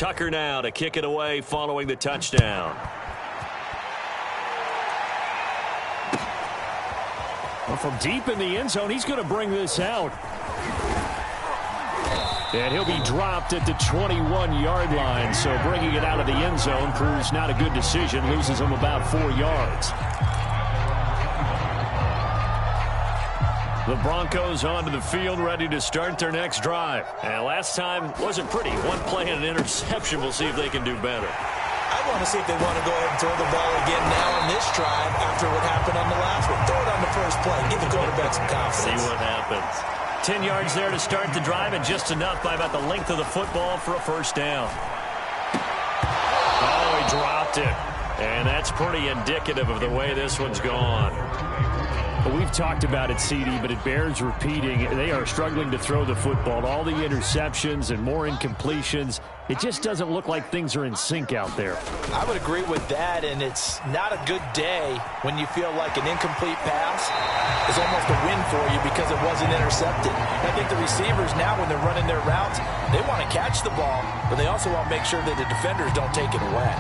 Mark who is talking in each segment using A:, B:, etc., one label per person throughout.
A: Tucker now to kick it away following the touchdown.
B: Well, from deep in the end zone, he's going to bring this out. And he'll be dropped at the 21-yard line. So bringing it out of the end zone proves not a good decision. Loses him about 4 yards. The Broncos onto the field, ready to start their next drive. And last time wasn't pretty. One play and an interception. We'll see if they can do better.
C: I want to see if they want to go ahead and throw the ball again now on this drive after what happened on the last one. Throw it on the first play. Give the quarterback some confidence.
A: See what happens. 10 yards there to start the drive, and just enough by about the length of the football for a first down. Oh, he dropped it. And that's pretty indicative of the way this one's gone.
B: Well, we've talked about it, CD, but it bears repeating. They are struggling to throw the football. All the interceptions and more incompletions. It just doesn't look like things are in sync out there.
C: I would agree with that, and it's not a good day when you feel like an incomplete pass is almost a win for you because it wasn't intercepted. And I think the receivers now, when they're running their routes, they want to catch the ball, but they also want to make sure that the defenders don't take it away.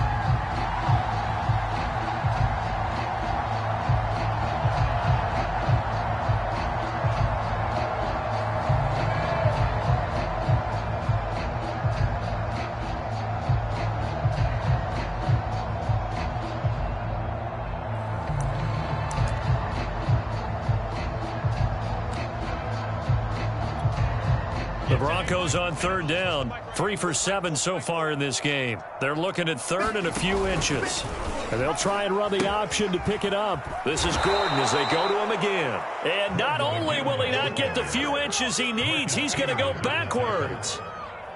A: The Broncos on third down. 3 for 7 so far in this game. They're looking at third and a few inches.
B: And they'll try and run the option to pick it up.
A: This is Gordon as they go to him again. And not only will he not get the few inches he needs, he's going to go backwards.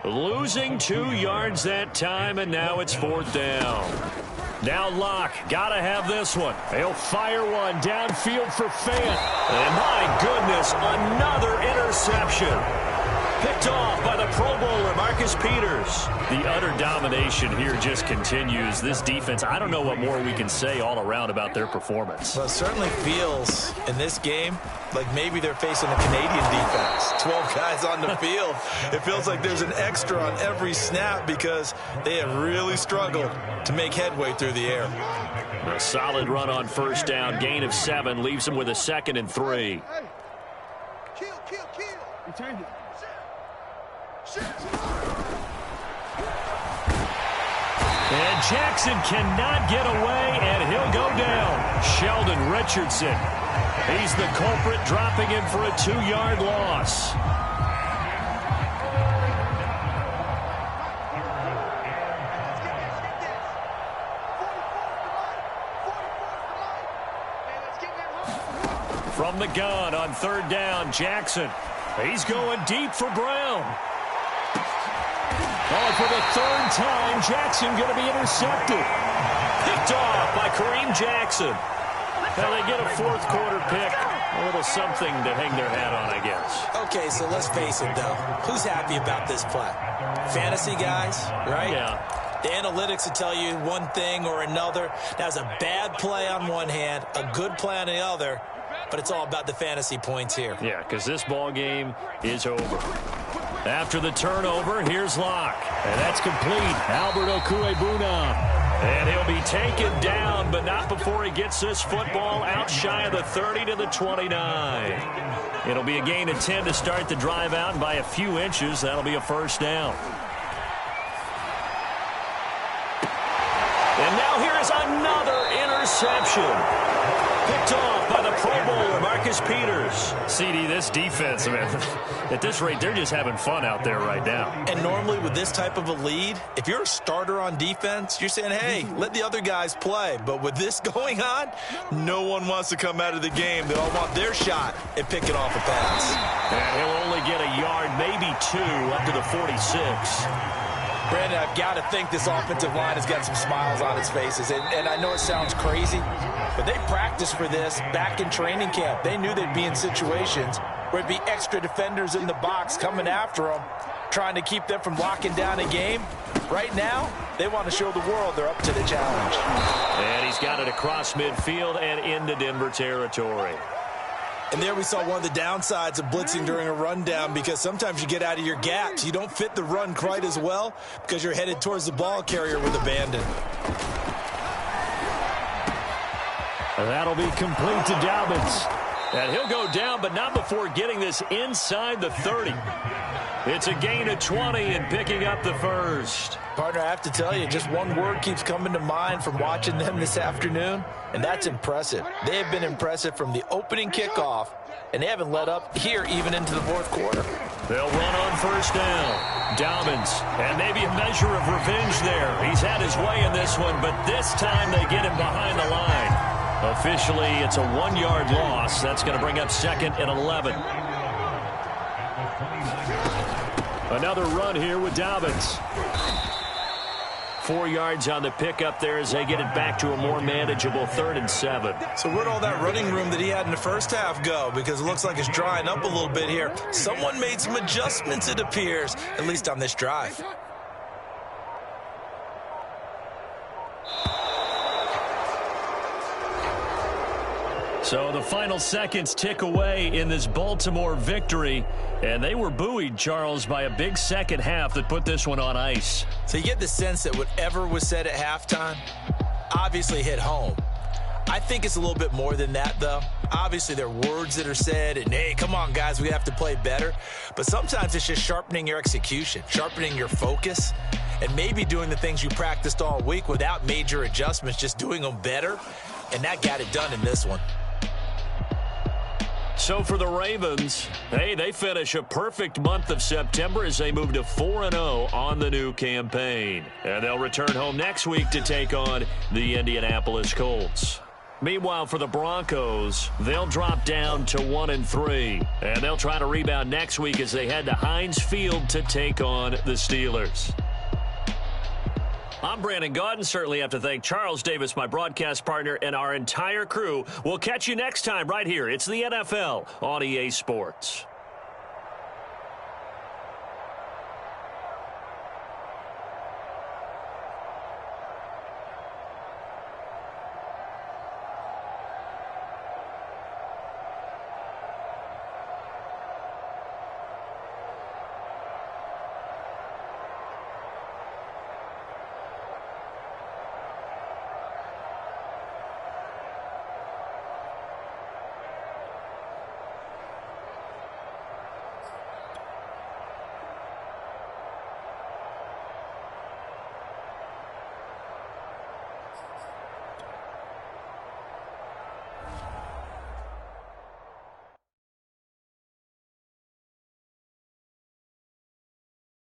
A: Losing 2 yards that time, and now it's fourth down. Now Locke, got to have this one.
B: He'll fire one downfield for Fant.
A: And my goodness, another interception. Picked off by the Pro Bowler, Marcus Peters. The utter domination here just continues. This defense, I don't know what more we can say all around about their performance.
C: Well, it certainly feels in this game like maybe they're facing a Canadian defense. 12 guys on the field. It feels like there's an extra on every snap because they have really struggled to make headway through the air.
A: A solid run on first down. Gain of 7 leaves them with a 2nd and 3.
D: Kill. Return it.
B: And Jackson cannot get away, and he'll go down.
A: Sheldon Richardson. He's the culprit, dropping him for a 2-yard loss. From the gun on third down, Jackson. He's going deep for Brown.
B: Oh, for the 3rd time, Jackson going to be intercepted.
A: Picked off by Kareem Jackson. Now they get a 4th quarter pick. A little something to hang their hat on, I guess.
C: Okay, so let's face it, though. Who's happy about this play? Fantasy guys, right?
A: Yeah.
C: The analytics will tell you one thing or another. That's a bad play on one hand, a good play on the other, but it's all about the fantasy points here.
A: Yeah, because this ball game is over. After the turnover, here's Locke.
B: And that's complete. Albert Okwuegbunam.
A: And he'll be taken down, but not before he gets this football out shy of the 30 to the 29. It'll be a gain of 10 to start the drive out, and by a few inches, that'll be a first down. And now here is another interception. Picked off by the Pro Bowler, Marcus Peters. CD, this defense, man, at this rate, they're just having fun out there right now.
C: And normally with this type of a lead, if you're a starter on defense, you're saying, hey, let the other guys play. But with this going on, no one wants to come out of the game. They all want their shot and pick it off a pass.
A: And he'll only get a yard, maybe 2, up to the 46.
C: Brandon, I've got to think this offensive line has got some smiles on its faces. And I know it sounds crazy, but they practiced for this back in training camp. They knew they'd be in situations where it'd be extra defenders in the box coming after them, trying to keep them from locking down a game. Right now, they want to show the world they're up to the challenge.
A: And he's got it across midfield and into Denver territory.
C: And there we saw one of the downsides of blitzing during a rundown, because sometimes you get out of your gaps. You don't fit the run quite as well because you're headed towards the ball carrier with abandon.
B: That'll be complete to Dobbins.
A: And he'll go down, but not before getting this inside the 30. It's a gain of 20 and picking up the first.
C: Partner, I have to tell you, just one word keeps coming to mind from watching them this afternoon, and that's impressive. They have been impressive from the opening kickoff, and they haven't let up here even into the fourth quarter.
A: They'll run on first down. Dobbins, and maybe a measure of revenge there. He's had his way in this one, but this time they get him behind the line. Officially, it's a 1-yard loss. That's going to bring up 2nd and 11.
B: Another run here with Dobbins.
A: 4 yards on the pickup there as they get it back to a more manageable 3rd and 7.
C: So where'd all that running room that he had in the first half go? Because it looks like it's drying up a little bit here. Someone made some adjustments, it appears, at least on this drive.
A: So the final seconds tick away in this Baltimore victory. And they were buoyed, Charles, by a big second half that put this one on ice.
C: So you get the sense that whatever was said at halftime obviously hit home. I think it's a little bit more than that, though. Obviously, there are words that are said, and, hey, come on, guys, we have to play better. But sometimes it's just sharpening your execution, sharpening your focus, and maybe doing the things you practiced all week without major adjustments, just doing them better. And that got it done in this one.
A: So for the Ravens, hey, they finish a perfect month of September as they move to 4-0 on the new campaign. And they'll return home next week to take on the Indianapolis Colts. Meanwhile, for the Broncos, they'll drop down to 1-3. And they'll try to rebound next week as they head to Heinz Field to take on the Steelers. I'm Brandon Gaudin. Certainly have to thank Charles Davis, my broadcast partner, and our entire crew. We'll catch you next time right here. It's the NFL on EA Sports.